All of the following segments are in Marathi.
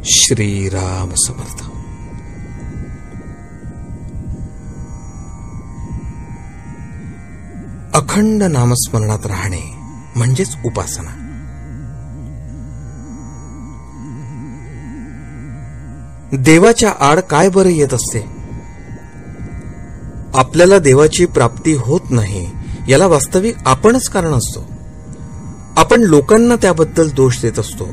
श्रीराम समर्थ. अखंड नामस्मरणात राहणे म्हणजेच उपासना. देवाच्या आड काय बरं येत असते? आपल्याला देवाची प्राप्ती होत नाही याला वास्तविक आपणच कारण असतो. आपण लोकांना त्याबद्दल दोष देत असतो,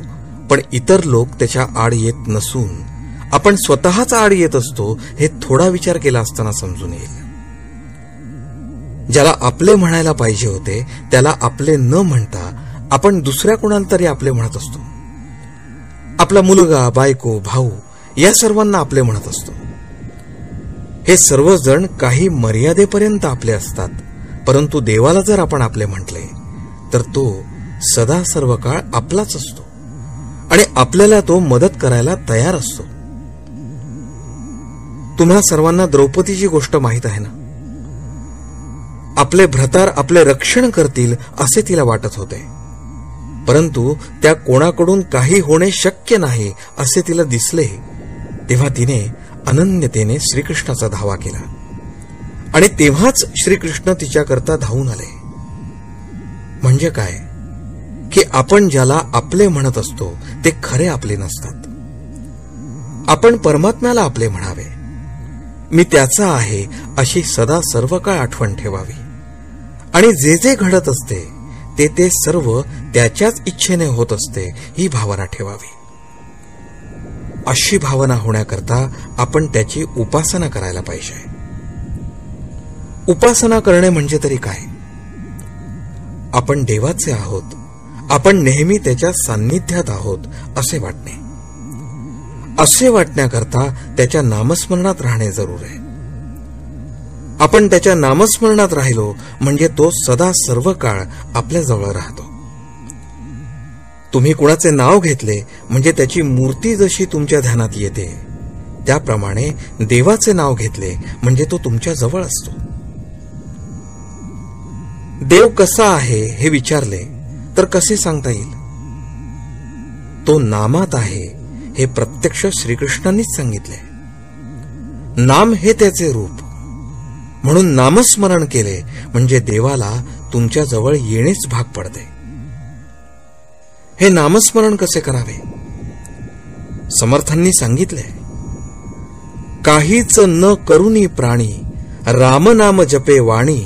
पण इतर लोक त्याच्या आड येत नसून आपण स्वतःच आड येत असतो हे थोडा विचार केला असताना समजून येईल. ज्याला आपले म्हणायला पाहिजे होते त्याला आपले न म्हणता आपण दुसऱ्या कोणाला तरी आपले म्हणत असतो. आपला मुलगा, बायको, भाऊ या सर्वांना आपले म्हणत असतो. हे सर्वजण काही मर्यादेपर्यंत आपले असतात, परंतु देवाला जर आपण आपले म्हटले तर तो सदा सर्व काळ आपलाच असतो आणि आपल्याला तो मदत करायला तयार असतो. तुम्हा सर्वांना द्रौपदीची गोष्ट माहीत आहे ना? आपले भ्रतार आपले रक्षण करतील असे तिला वाटत होते, परंतु त्या कोणाकडून काही होणे शक्य नाही असे तिला दिसले तेव्हा तिने अनन्यतेने श्रीकृष्णाचा धावा केला आणि तेव्हाच श्रीकृष्ण तिच्याकरता धावून आले. म्हणजे काय की आपण ज्याला आपले म्हणत असतो ते खरे आपले नसतात. आपण परमात्म्याला आपले म्हणावे. मी त्याचा आहे अशी सदा सर्व काळ आठवण ठेवावी आणि जे जे घडत असते ते ते सर्व त्याच्याच इच्छेने होत असते ही भावना ठेवावी. अशी भावना होण्याकरता आपण त्याची उपासना करायला पाहिजे. उपासना करणे म्हणजे तरी काय? आपण देवाचे आहोत, आपण नेहमी त्याच्या सान्निध्यात आहोत असे वाटणे. असे वाटण्याकरता त्याच्या नामस्मरणात राहणे जरूर आहे. आपण त्याच्या नामस्मरणात राहिलो म्हणजे तो सदा सर्व काळ आपल्या जवळ राहतो. तुम्ही कुणाचे नाव घेतले म्हणजे त्याची मूर्ती जशी तुमच्या ध्यानात येते त्याप्रमाणे देवाचे नाव घेतले म्हणजे तो तुमच्या जवळ असतो. देव कसा आहे हे विचारले तर कसे सांगता येईल? तो नामात आहे हे प्रत्यक्ष श्रीकृष्णांनीच सांगितले. नाम हे त्याचे रूप, म्हणून नामस्मरण केले म्हणजे देवाला तुमच्या जवळ येणेच भाग पडते. हे नामस्मरण कसे करावे? समर्थांनी सांगितले, काहीच न करुनी प्राणी राम नाम जपे वाणी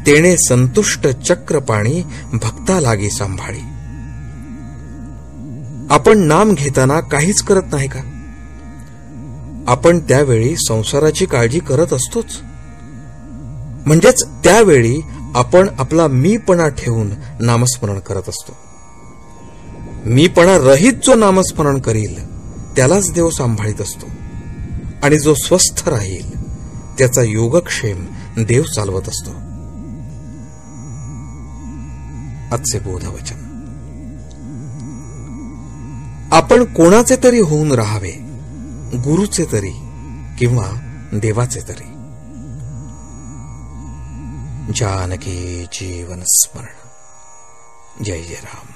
तेणे संतुष्ट चक्र पाणी भक्ता लागी सांभाळी. आपण नाम घेताना काहीच करत नाही का? आपण त्यावेळी संसाराची काळजी करत असतोच. म्हणजेच त्यावेळी आपण आपला मीपणा ठेवून नामस्मरण करत असतो. मीपणा रहित जो नामस्मरण करील त्यालाच देव सांभाळीत असतो आणि जो स्वस्थ राहील त्याचा योगक्षेम देव चालवत असतो. आजचे बोधवचन. आपण कोणाचे तरी होऊन राहावे, गुरुचे तरी किंवा देवाचे तरी. जानकी जीवन स्मरण. जय जय राम.